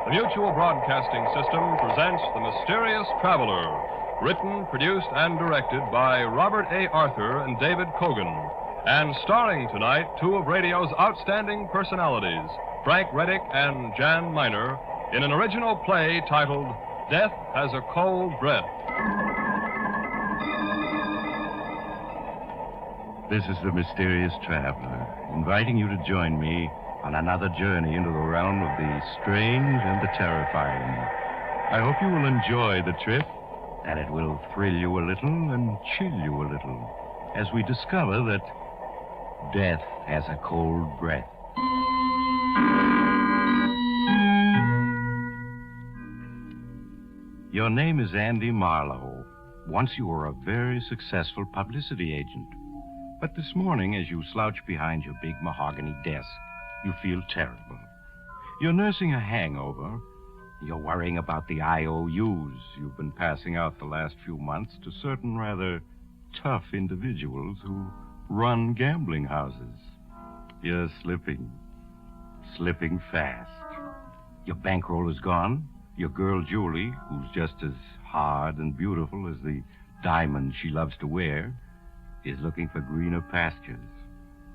The Mutual Broadcasting System presents The Mysterious Traveler, written, produced, and directed by Robert A. Arthur and David Kogan, and starring tonight two of radio's outstanding personalities, Frank Reddick and Jan Miner, in an original play titled Death Has a Cold Breath. This is the Mysterious Traveler, inviting you to join me on another journey into the realm of the strange and the terrifying. I hope you will enjoy the trip, that it will thrill you a little and chill you a little, as we discover that death has a cold breath. Your name is Andy Marlowe. Once you were a very successful publicity agent. But this morning, as you slouch behind your big mahogany desk, you feel terrible. You're nursing a hangover. You're worrying about the IOUs you've been passing out the last few months to certain rather tough individuals who run gambling houses. You're slipping fast. Your bankroll is gone. Your girl, Julie, who's just as hard and beautiful as the diamond she loves to wear, is looking for greener pastures.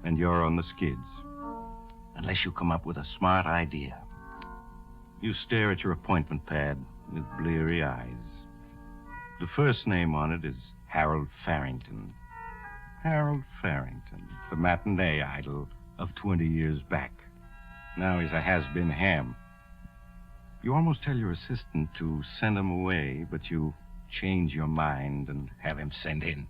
And you're on the skids. Unless you come up with a smart idea. You stare at your appointment pad with bleary eyes. The first name on it is Harold Farrington. Harold Farrington, the matinee idol of 20 years back. Now he's a has-been ham. You almost tell your assistant to send him away, but you change your mind and have him sent in.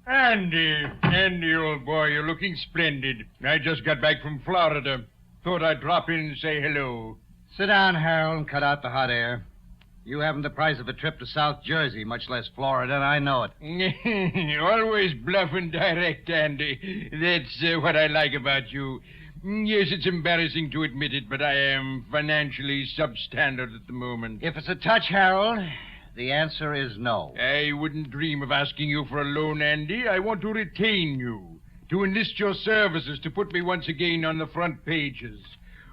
Andy, old boy, you're looking splendid. I just got back from Florida. Thought I'd drop in and say hello. Sit down, Harold, and cut out the hot air. You haven't the price of a trip to South Jersey, much less Florida, and I know it. Always bluff and direct, Andy. That's what I like about you. Yes, it's embarrassing to admit it, but I am financially substandard at the moment. If it's a touch, Harold, the answer is no. I wouldn't dream of asking you for a loan, Andy. I want to retain you, to enlist your services to put me once again on the front pages.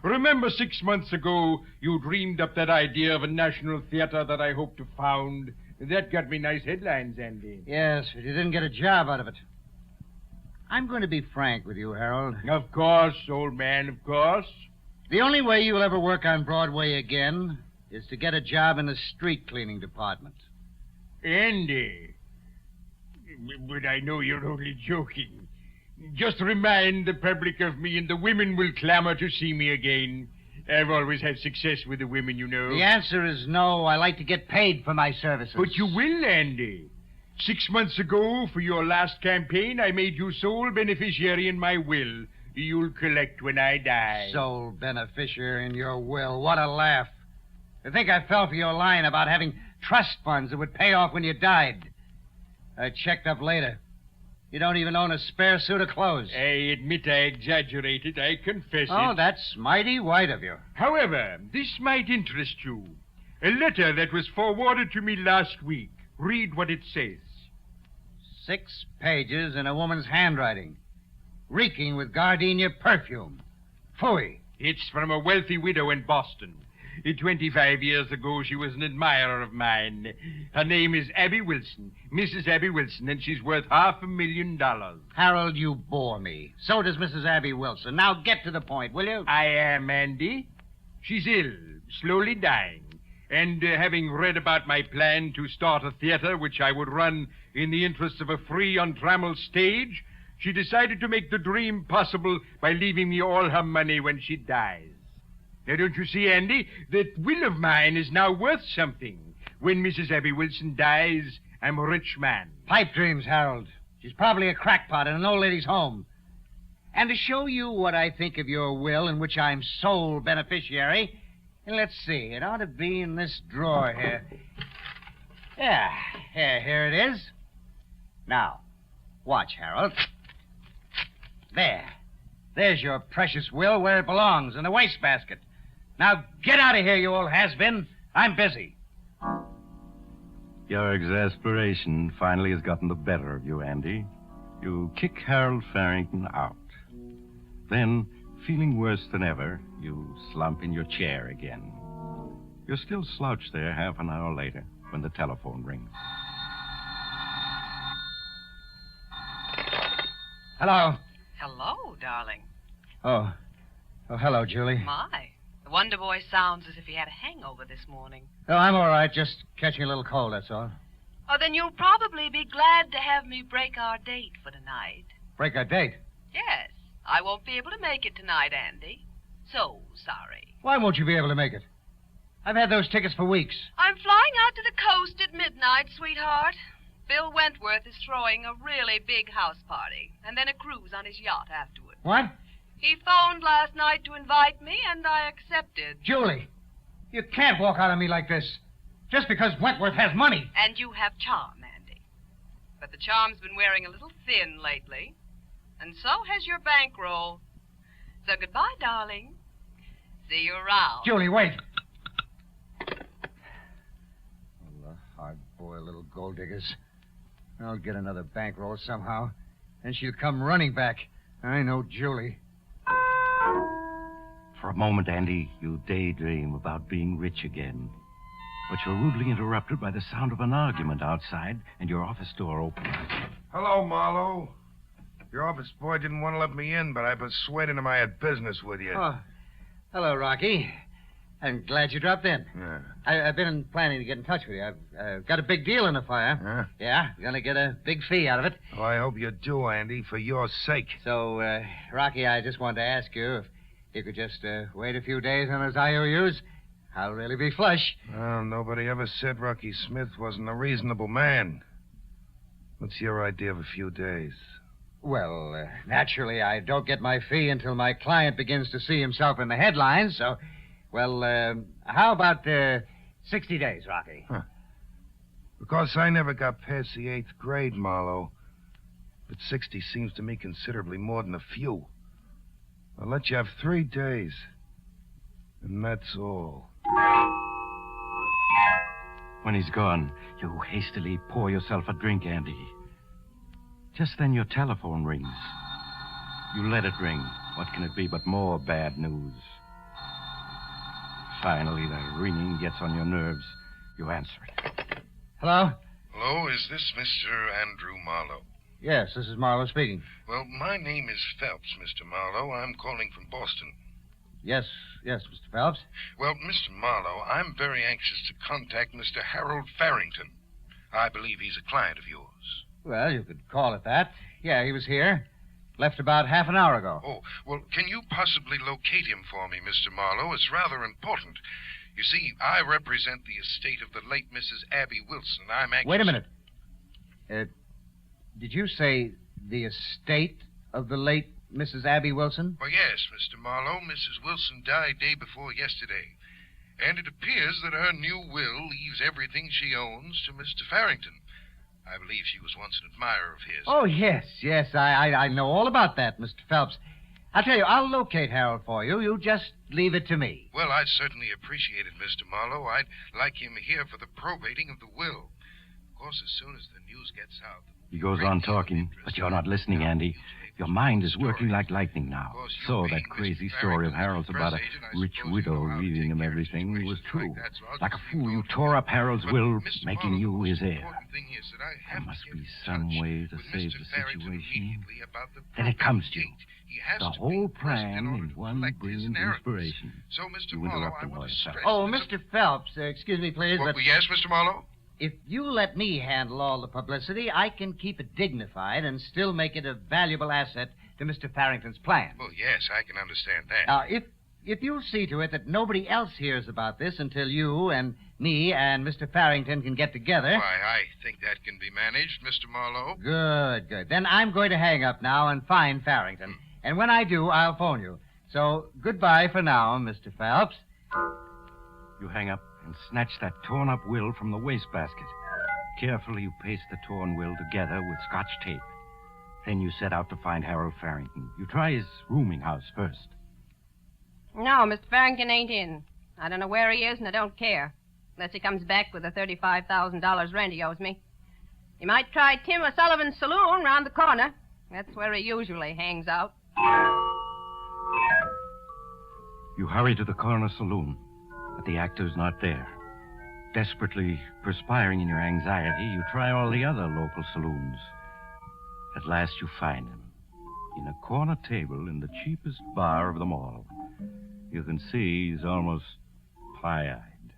Remember 6 months ago, you dreamed up that idea of a national theater that I hope to found? That got me nice headlines, Andy. Yes, but you didn't get a job out of it. I'm going to be frank with you, Harold. Of course, old man, of course. The only way you'll ever work on Broadway again is to get a job in the street cleaning department. Andy. But I know you're only joking. Just remind the public of me and the women will clamor to see me again. I've always had success with the women, you know. The answer is no. I like to get paid for my services. But you will, Andy. 6 months ago, for your last campaign, I made you sole beneficiary in my will. You'll collect when I die. Sole beneficiary in your will. What a laugh. I think I fell for your line about having trust funds that would pay off when you died. I checked up later. You don't even own a spare suit of clothes. I admit I exaggerated. I confess it. Oh, that's mighty white of you. However, this might interest you. A letter that was forwarded to me last week. Read what it says. 6 pages in a woman's handwriting, reeking with gardenia perfume. Phooey. It's from a wealthy widow in Boston. 25 years ago, she was an admirer of mine. Her name is Abby Wilson, Mrs. Abby Wilson, and she's worth $500,000. Harold, you bore me. So does Mrs. Abby Wilson. Now get to the point, will you? I am, Andy. She's ill, slowly dying. And having read about my plan to start a theater which I would run in the interests of a free, untrammeled stage, she decided to make the dream possible by leaving me all her money when she dies. Now, don't you see, Andy, that will of mine is now worth something. When Mrs. Abby Wilson dies, I'm a rich man. Pipe dreams, Harold. She's probably a crackpot in an old lady's home. And to show you what I think of your will, in which I'm sole beneficiary, let's see, it ought to be in this drawer here. Yeah, here it is. Now, watch, Harold. There's your precious will where it belongs, in the wastebasket. Now, get out of here, you old has-been. I'm busy. Your exasperation finally has gotten the better of you, Andy. You kick Harold Farrington out. Then, Feeling worse than ever, you slump in your chair again. You're still slouched there half an hour later when the telephone rings. Hello. Hello, darling. Oh, hello, Julie. My. The Wonder Boy sounds as if he had a hangover this morning. Oh, I'm all right. Just catching a little cold, that's all. Oh, then you'll probably be glad to have me break our date for tonight. Break our date? Yes. I won't be able to make it tonight, Andy. So sorry. Why won't you be able to make it? I've had those tickets for weeks. I'm flying out to the coast at midnight, sweetheart. Bill Wentworth is throwing a really big house party, and then a cruise on his yacht afterward. What? He phoned last night to invite me, and I accepted. Julie, you can't walk out on me like this. Just because Wentworth has money. And you have charm, Andy. But the charm's been wearing a little thin lately. And so has your bankroll. So goodbye, darling. See you around. Julie, wait. The hard-boiled little gold diggers. I'll get another bankroll somehow. Then she'll come running back. I know Julie. For a moment, Andy, you daydream about being rich again. But you're rudely interrupted by the sound of an argument outside and your office door opens. Hello, Marlowe. Your office boy didn't want to let me in, but I persuaded him I had business with you. Oh, hello, Rocky. I'm glad you dropped in. Yeah. I've been planning to get in touch with you. I've got a big deal in the fire. Huh? Yeah, gonna get a big fee out of it. Well, I hope you do, Andy, for your sake. So, Rocky, I just wanted to ask you if you could just wait a few days on those IOUs. I'll really be flush. Well, nobody ever said Rocky Smith wasn't a reasonable man. What's your idea of a few days? Well, naturally, I don't get my fee until my client begins to see himself in the headlines, so... Well, how about 60 days, Rocky? Huh. Because I never got past the 8th grade, Marlowe. But 60 seems to me considerably more than a few. I'll let you have 3 days. And that's all. When he's gone, you hastily pour yourself a drink, Andy. Just then your telephone rings. You let it ring. What can it be but more bad news? Finally, the ringing gets on your nerves. You answer it. Hello? Hello, is this Mr. Andrew Marlowe? Yes, this is Marlowe speaking. Well, my name is Phelps, Mr. Marlowe. I'm calling from Boston. Yes, Mr. Phelps. Well, Mr. Marlowe, I'm very anxious to contact Mr. Harold Farrington. I believe he's a client of yours. Well, you could call it that. Yeah, he was here. Left about half an hour ago. Oh, well, can you possibly locate him for me, Mr. Marlowe? It's rather important. You see, I represent the estate of the late Mrs. Abby Wilson. I'm anxious... Wait a minute. Did you say the estate of the late Mrs. Abby Wilson? Well, yes, Mr. Marlowe. Mrs. Wilson died day before yesterday. And it appears that her new will leaves everything she owns to Mr. Farrington. I believe she was once an admirer of his. Oh, yes. I know all about that, Mr. Phelps. I'll tell you, I'll locate Harold for you. You just leave it to me. Well, I'd certainly appreciate it, Mr. Marlowe. I'd like him here for the probating of the will. Of course, as soon as the news gets out... He goes on talking, but you're not listening, Andy. Your mind is working like lightning now. So that crazy story of Harold's about a rich widow leaving him everything was true. Like a fool, you tore up Harold's will, making you his heir. There must be some way to save the situation. Then it comes to you. The whole plan in one brilliant inspiration. You interrupt the lawyer. Oh, Mr. Phelps, excuse me, please, but... Yes, Mr. Marlowe? If you let me handle all the publicity, I can keep it dignified and still make it a valuable asset to Mr. Farrington's plan. Well, yes, I can understand that. Now, if you'll see to it that nobody else hears about this until you and me and Mr. Farrington can get together... Why, I think that can be managed, Mr. Marlowe. Good. Then I'm going to hang up now and find Farrington. And when I do, I'll phone you. So, goodbye for now, Mr. Phelps. You hang up and snatch that torn-up will from the wastebasket. Carefully, you paste the torn will together with Scotch tape. Then you set out to find Harold Farrington. You try his rooming house first. No, Mr. Farrington ain't in. I don't know where he is, and I don't care. Unless he comes back with the $35,000 rent he owes me. You might try Tim O'Sullivan's saloon round the corner. That's where he usually hangs out. You hurry to the corner saloon, but the actor's not there. Desperately perspiring in your anxiety, you try all the other local saloons. At last you find him, in a corner table in the cheapest bar of them all. You can see he's almost pie-eyed.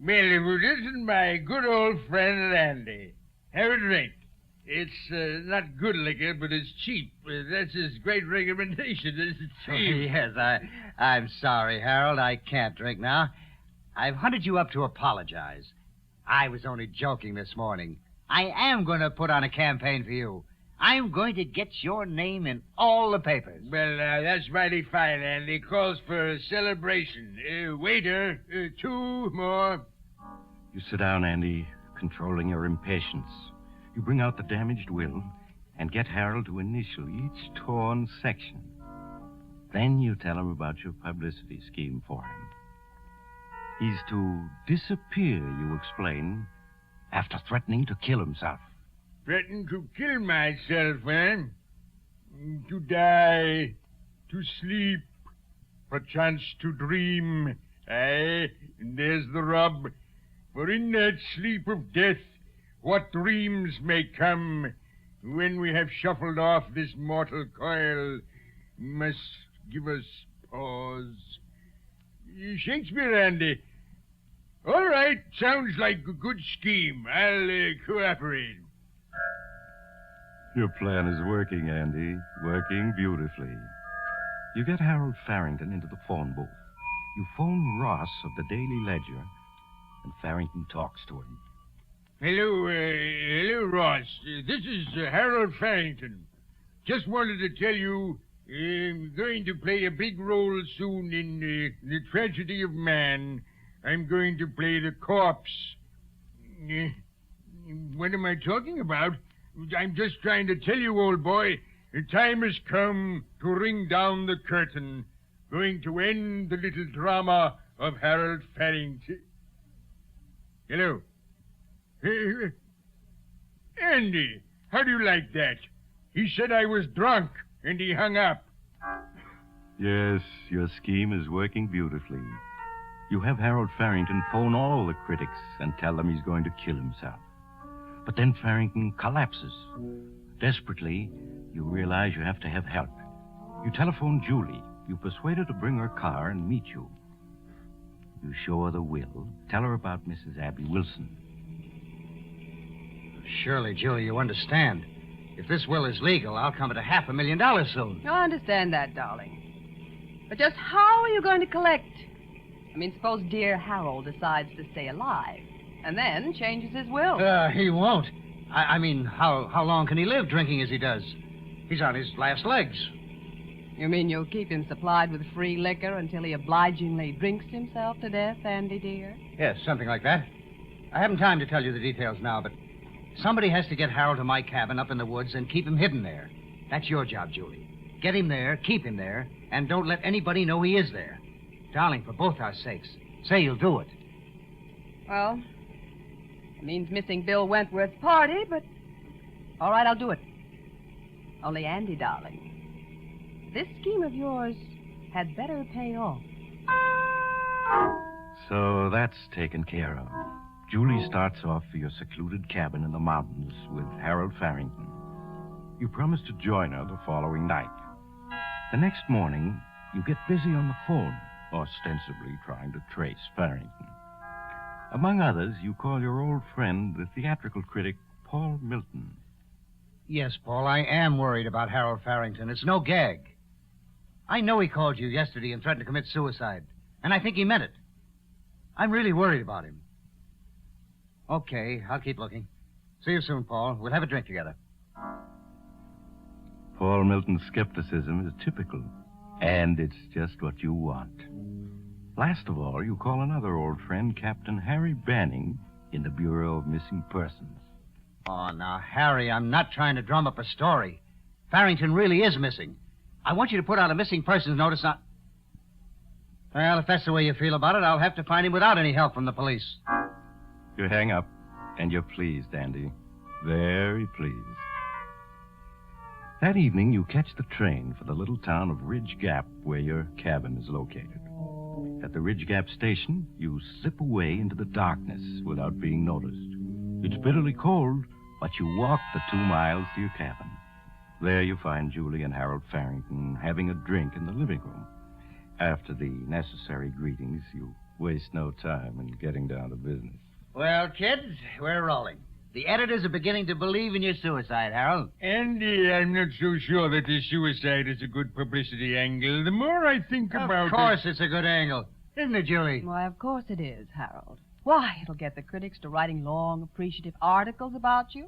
Well, this is my good old friend Andy. Have a drink. It's not good liquor, but it's cheap. That's his great recommendation. It's cheap. Yes, I'm sorry, Harold. I can't drink now. I've hunted you up to apologize. I was only joking this morning. I am going to put on a campaign for you. I'm going to get your name in all the papers. Well, that's mighty fine, Andy. Calls for a celebration. Waiter, 2 more. You sit down, Andy, controlling your impatience. You bring out the damaged will and get Harold to initial each torn section. Then you tell him about your publicity scheme for him. He's to disappear, you explain, after threatening to kill himself. Threaten to kill myself, eh? To die, to sleep, perchance to dream. Aye, and there's the rub. For in that sleep of death, what dreams may come when we have shuffled off this mortal coil must give us pause. Shakespeare, Andy. All right, sounds like a good scheme. I'll cooperate. Your plan is working, Andy. Working beautifully. You get Harold Farrington into the phone booth. You phone Ross of the Daily Ledger, and Farrington talks to him. Hello, Ross. This is Harold Farrington. Just wanted to tell you I'm going to play a big role soon in The Tragedy of Man. I'm going to play the corpse. What am I talking about? I'm just trying to tell you, old boy, the time has come to ring down the curtain. Going to end the little drama of Harold Farrington. Hello. Andy, how do you like that? He said I was drunk, and he hung up. Yes, your scheme is working beautifully. You have Harold Farrington phone all the critics and tell them he's going to kill himself. But then Farrington collapses. Desperately, you realize you have to have help. You telephone Julie. You persuade her to bring her car and meet you. You show her the will. Tell her about Mrs. Abby Wilson. Surely, Julie, you understand. If this will is legal, I'll come at $500,000 soon. I understand that, darling. But just how are you going to collect? I mean, suppose dear Harold decides to stay alive and then changes his will. He won't. I mean, how long can he live drinking as he does? He's on his last legs. You mean you'll keep him supplied with free liquor until he obligingly drinks himself to death, Andy, dear? Yes, something like that. I haven't time to tell you the details now, but somebody has to get Harold to my cabin up in the woods and keep him hidden there. That's your job, Julie. Get him there, keep him there, and don't let anybody know he is there. Darling, for both our sakes, say you'll do it. Well, it means missing Bill Wentworth's party, but all right, I'll do it. Only, Andy, darling, this scheme of yours had better pay off. So that's taken care of. Julie starts off for your secluded cabin in the mountains with Harold Farrington. You promise to join her the following night. The next morning, you get busy on the phone, ostensibly trying to trace Farrington. Among others, you call your old friend, the theatrical critic, Paul Milton. Yes, Paul, I am worried about Harold Farrington. It's no gag. I know he called you yesterday and threatened to commit suicide, and I think he meant it. I'm really worried about him. Okay, I'll keep looking. See you soon, Paul. We'll have a drink together. Paul Milton's skepticism is typical, and it's just what you want. Last of all, you call another old friend, Captain Harry Banning, in the Bureau of Missing Persons. Oh, now, Harry, I'm not trying to drum up a story. Farrington really is missing. I want you to put out a missing persons notice on... Well, if that's the way you feel about it, I'll have to find him without any help from the police. You hang up, and you're pleased, Andy. Very pleased. That evening, you catch the train for the little town of Ridge Gap, where your cabin is located. At the Ridge Gap station, you slip away into the darkness without being noticed. It's bitterly cold, but you walk the 2 miles to your cabin. There you find Julie and Harold Farrington having a drink in the living room. After the necessary greetings, you waste no time in getting down to business. Well, kids, we're rolling. The editors are beginning to believe in your suicide, Harold. Andy, I'm not so sure that the suicide is a good publicity angle. The more I think about it... Of course it's a good angle. Isn't it, Julie? Why, of course it is, Harold. Why, it'll get the critics to writing long, appreciative articles about you.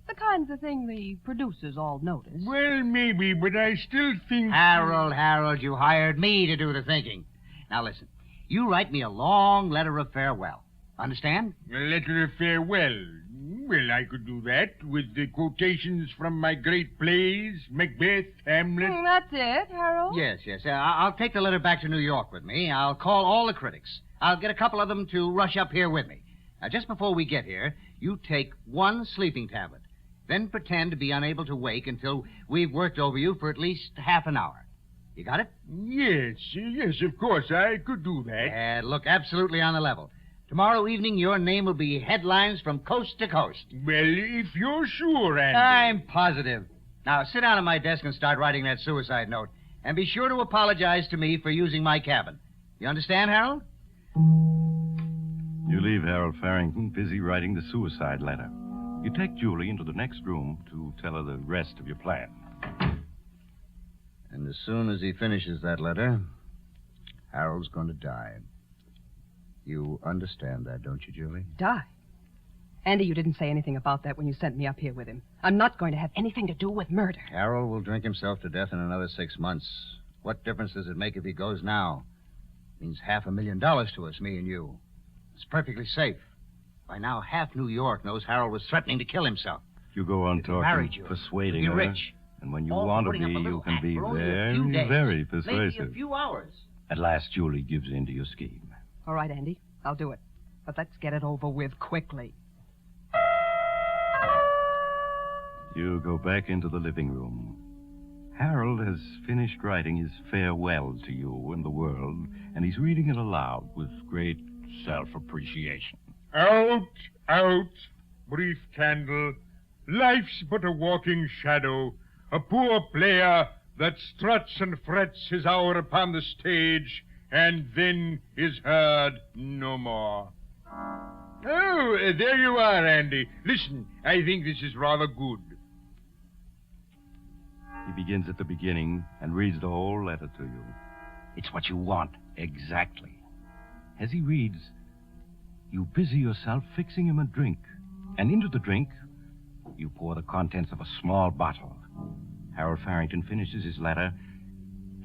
The kinds of thing the producers all notice. Well, maybe, but I still think... Harold, you hired me to do the thinking. Now, listen. You write me a long letter of farewell. Understand? A letter of farewell. Well, I could do that with the quotations from my great plays, Macbeth, Hamlet. That's it, Harold? Yes. I'll take the letter back to New York with me. I'll call all the critics. I'll get a couple of them to rush up here with me. Now, just before we get here, you take 1 sleeping tablet. Then pretend to be unable to wake until we've worked over you for at least half an hour. You got it? Yes, of course. I could do that. And look absolutely on the level. Tomorrow evening, your name will be headlines from coast to coast. Well, if you're sure, Andy. I'm positive. Now, sit down at my desk and start writing that suicide note. And be sure to apologize to me for using my cabin. You understand, Harold? You leave Harold Farrington busy writing the suicide letter. You take Julie into the next room to tell her the rest of your plan. And as soon as he finishes that letter, Harold's going to die. You understand that, don't you, Julie? Die? Andy, you didn't say anything about that when you sent me up here with him. I'm not going to have anything to do with murder. Harold will drink himself to death in another 6 months. What difference does it make if he goes now? It means $500,000 to us, me and you. It's perfectly safe. By now, half New York knows Harold was threatening to kill himself. You go on If he married talking, you, persuading you'd be her. rich. And when you All want to putting be, up a you little can act be for only a few very, days. very Maybe persuasive. a few hours. At last, Julie gives in to your scheme. All right, Andy, I'll do it. But let's get it over with quickly. You go back into the living room. Harold has finished writing his farewell to you and the world, and he's reading it aloud with great self-appreciation. Out, brief candle. Life's but a walking shadow, a poor player that struts and frets his hour upon the stage, and then is heard no more. Oh, there you are, Andy. Listen, I think this is rather good. He begins at the beginning and reads the whole letter to you. It's what you want, exactly. As he reads, you busy yourself fixing him a drink. And into the drink, you pour the contents of a small bottle. Harold Farrington finishes his letter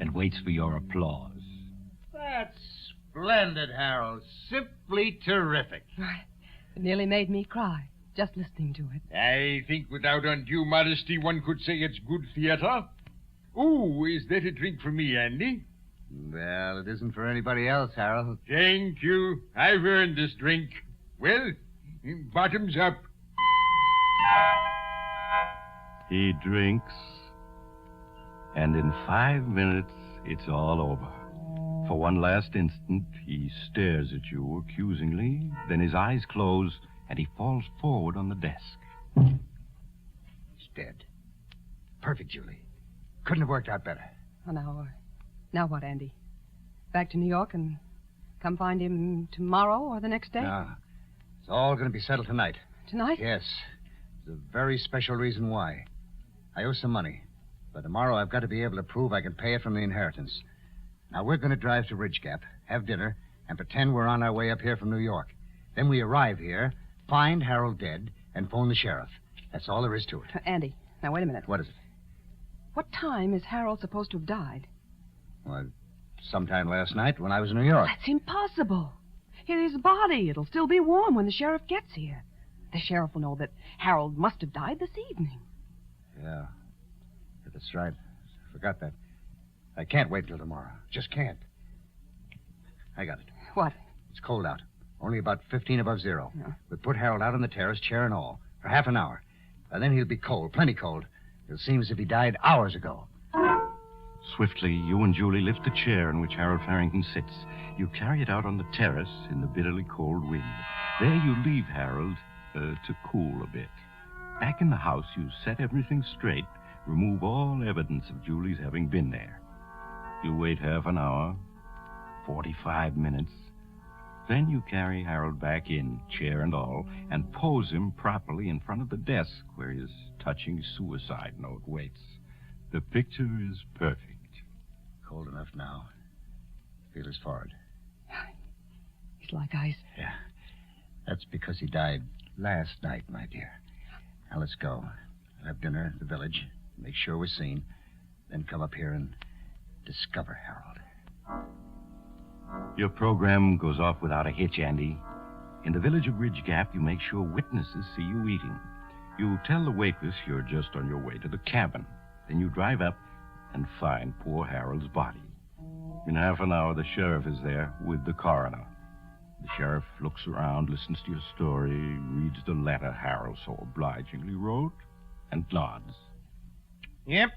and waits for your applause. That's splendid, Harold. Simply terrific. It nearly made me cry, just listening to it. I think without undue modesty, one could say it's good theater. Oh, is that a drink for me, Andy? Well, it isn't for anybody else, Harold. Thank you. I've earned this drink. Well, bottoms up. He drinks, and in 5 minutes, it's all over. For one last instant, he stares at you accusingly, then his eyes close, and he falls forward on the desk. He's dead. Perfect, Julie. Couldn't have worked out better. Oh, now what, Andy? Back to New York and come find him tomorrow or the next day? No. It's all going to be settled tonight. Tonight? Yes. There's a very special reason why. I owe some money. But tomorrow I've got to be able to prove I can pay it from the inheritance. Now, we're going to drive to Ridge Gap, have dinner, and pretend we're on our way up here from New York. Then we arrive here, find Harold dead, and phone the sheriff. That's all there is to it. Andy, now wait a minute. What is it? What time is Harold supposed to have died? Well, sometime last night when I was in New York. That's impossible. His body, it'll still be warm when the sheriff gets here. The sheriff will know that Harold must have died this evening. Yeah, that's right. I forgot that. I can't wait till tomorrow. Just can't. I got it. What? It's cold out. Only about 15 above zero. Yeah. We put Harold out on the terrace, chair and all, for half an hour. And then he'll be cold, plenty cold. It seems as if he died hours ago. Swiftly, you and Julie lift the chair in which Harold Farrington sits. You carry it out on the terrace in the bitterly cold wind. There you leave Harold to cool a bit. Back in the house, you set everything straight, remove all evidence of Julie's having been there. You wait half an hour, 45 minutes. Then you carry Harold back in, chair and all, and pose him properly in front of the desk where his touching suicide note waits. The picture is perfect. Cold enough now. Feel his forehead. He's like ice. Yeah. That's because he died last night, my dear. Now let's go. Have dinner at the village. Make sure we're seen. Then come up here and discover Harold. Your program goes off without a hitch, Andy. In the village of Ridge Gap, you make sure witnesses see you eating. You tell the waitress you're just on your way to the cabin. Then you drive up and find poor Harold's body. In half an hour, the sheriff is there with the coroner. The sheriff looks around, listens to your story, reads the letter Harold so obligingly wrote, and nods. Yep.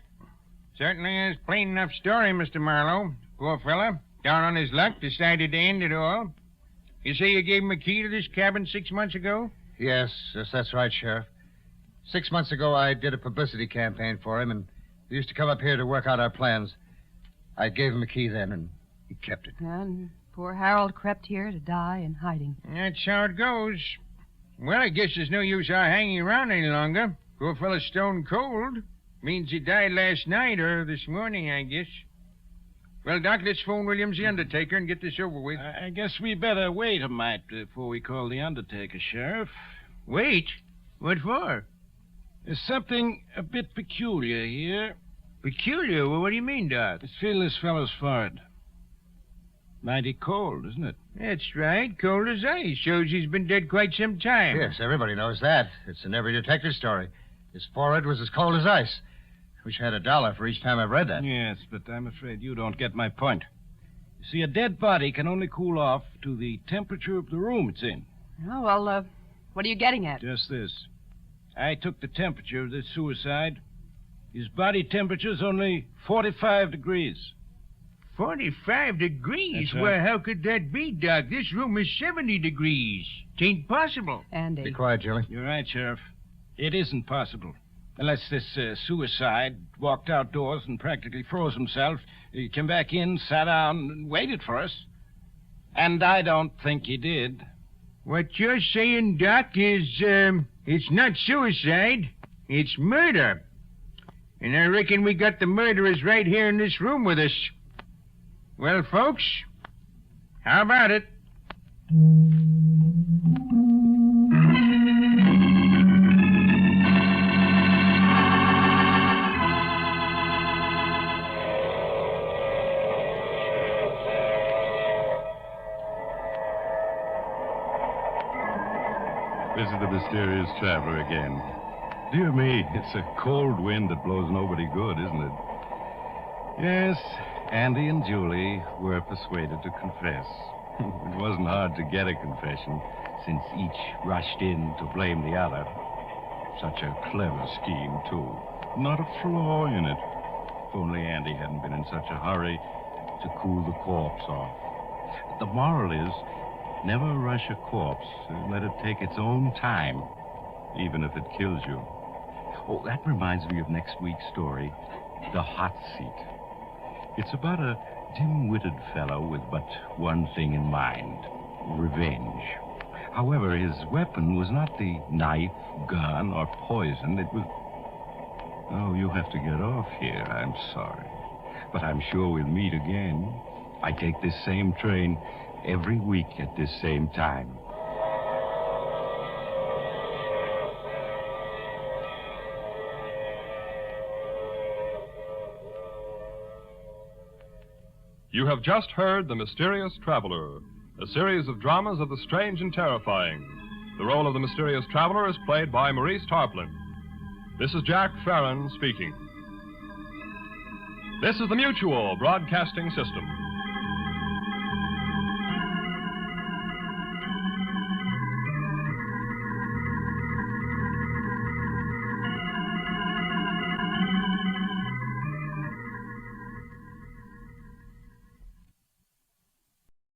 Certainly is plain enough story, Mr. Marlowe. Poor fella, down on his luck, decided to end it all. You say you gave him a key to this cabin 6 months ago? Yes, that's right, Sheriff. 6 months ago, I did a publicity campaign for him, and he used to come up here to work out our plans. I gave him a key then, and he kept it. And poor Harold crept here to die in hiding. That's how it goes. Well, I guess there's no use our hanging around any longer. Poor fella's stone cold. Means he died last night or this morning, I guess. Well, Doc, let's phone Williams the undertaker and get this over with. I guess we better wait a mite before we call the undertaker, Sheriff. Wait? What for? There's something a bit peculiar here. Peculiar? Well, what do you mean, Doc? Let's feel this fellow's forehead. Mighty cold, isn't it? That's right. Cold as ice. Shows he's been dead quite some time. Yes, everybody knows that. It's in every detective story. His forehead was as cold as ice. Wish I had $1 for each time I've read that. Yes, but I'm afraid you don't get my point. You see, a dead body can only cool off to the temperature of the room it's in. Oh, well, what are you getting at? Just this. I took the temperature of this suicide. His body temperature's only 45 degrees. 45 degrees? That's right. Well, how could that be, Doc? This room is 70 degrees. Tain't possible. Andy. Be quiet, Julie. You're right, Sheriff. It isn't possible. Unless this suicide walked outdoors and practically froze himself, he came back in, sat down, and waited for us. And I don't think he did. What you're saying, Doc, is, it's not suicide. It's murder. And I reckon we got the murderers right here in this room with us. Well, folks, how about it? This is the mysterious traveler again. Dear me, it's a cold wind that blows nobody good, isn't it? Yes, Andy and Julie were persuaded to confess. It wasn't hard to get a confession, since each rushed in to blame the other. Such a clever scheme, too. Not a flaw in it. If only Andy hadn't been in such a hurry to cool the corpse off. The moral is, never rush a corpse. Let it take its own time, even if it kills you. Oh, that reminds me of next week's story, The Hot Seat. It's about a dim-witted fellow with but one thing in mind, revenge. However, his weapon was not the knife, gun, or poison. It was... Oh, you have to get off here. I'm sorry. But I'm sure we'll meet again. I take this same train every week at this same time. You have just heard The Mysterious Traveler, a series of dramas of the strange and terrifying. The role of the mysterious traveler is played by Maurice Tarplin. This is Jack Farron speaking. This is the Mutual Broadcasting System.